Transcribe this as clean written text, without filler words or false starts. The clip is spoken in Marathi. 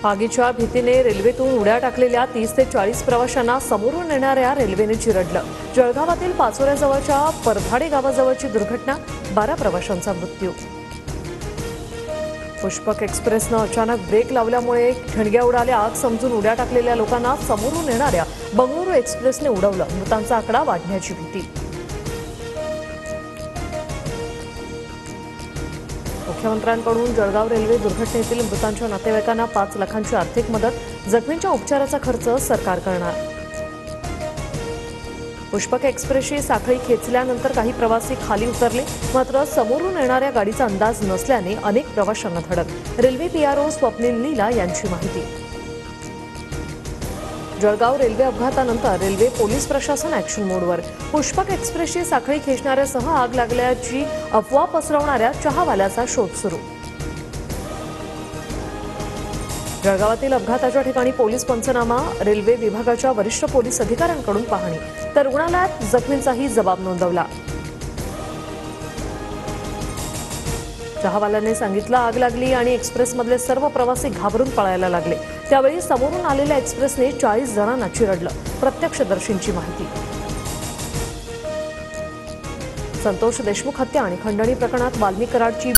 आगीच्या भीतीने रेल्वेतून उड्या टाकलेल्या 30 ते 40 प्रवाशांना समोरून येणाऱ्या रेल्वेने चिरडलं। जळगावातील पाचोऱ्याजवळच्या परभाडे गावाजवळची दुर्घटना, 12 प्रवाशांचा मृत्यू। पुष्पक एक्सप्रेसनं अचानक ब्रेक लावल्यामुळे ठिणग्या उडाल्या। आग समजून उड्या टाकलेल्या लोकांना समोरून येणाऱ्या बंगळुरू एक्सप्रेसने उडवलं। मृतांचा आकडा वाढण्याची भीती। मुख्यमंत्र्यांकडून जळगाव रेल्वे दुर्घटनेतील मृतांच्या नातेवाईकांना 5 लाखांची आर्थिक मदत, जखमींच्या उपचाराचा खर्च सरकार करणार। पुष्पक एक्सप्रेसची साखळी खेचल्यानंतर काही प्रवासी खाली उतरले, मात्र समोरून येणाऱ्या गाडीचा अंदाज नसल्याने अनेक प्रवाशांना धडक। रेल्वे पीआरओ स्वप्नील लीला यांची माहिती। जळगाव रेल्वे अपघातानंतर रेल्वे पोलीस प्रशासन ॲक्शन मोडवर। पुष्पक एक्सप्रेसची साखळी खेचणाऱ्यासह आग लागल्याची अफवा पसरवणाऱ्या चहावाल्याचा शोध सुरू। जळगावातील अपघाताच्या ठिकाणी पोलीस पंचनामा, रेल्वे विभागाच्या वरिष्ठ पोलीस अधिकाऱ्यांकडून पाहणी, तर रुग्णालयात जखमींचाही जबाब नोंदवला। चहावाल्याने सांगितलं, आग लागली आणि एक्सप्रेसमधले सर्व प्रवासी घाबरून पळायला लागले। त्यावेळी समोरून आलेल्या एक्सप्रेसने 40 जणांना चिरडलं। प्रत्यक्षदर्शींची माहिती। संतोष देशमुख हत्या आणि खंडणी प्रकरणात वाल्मी कराडची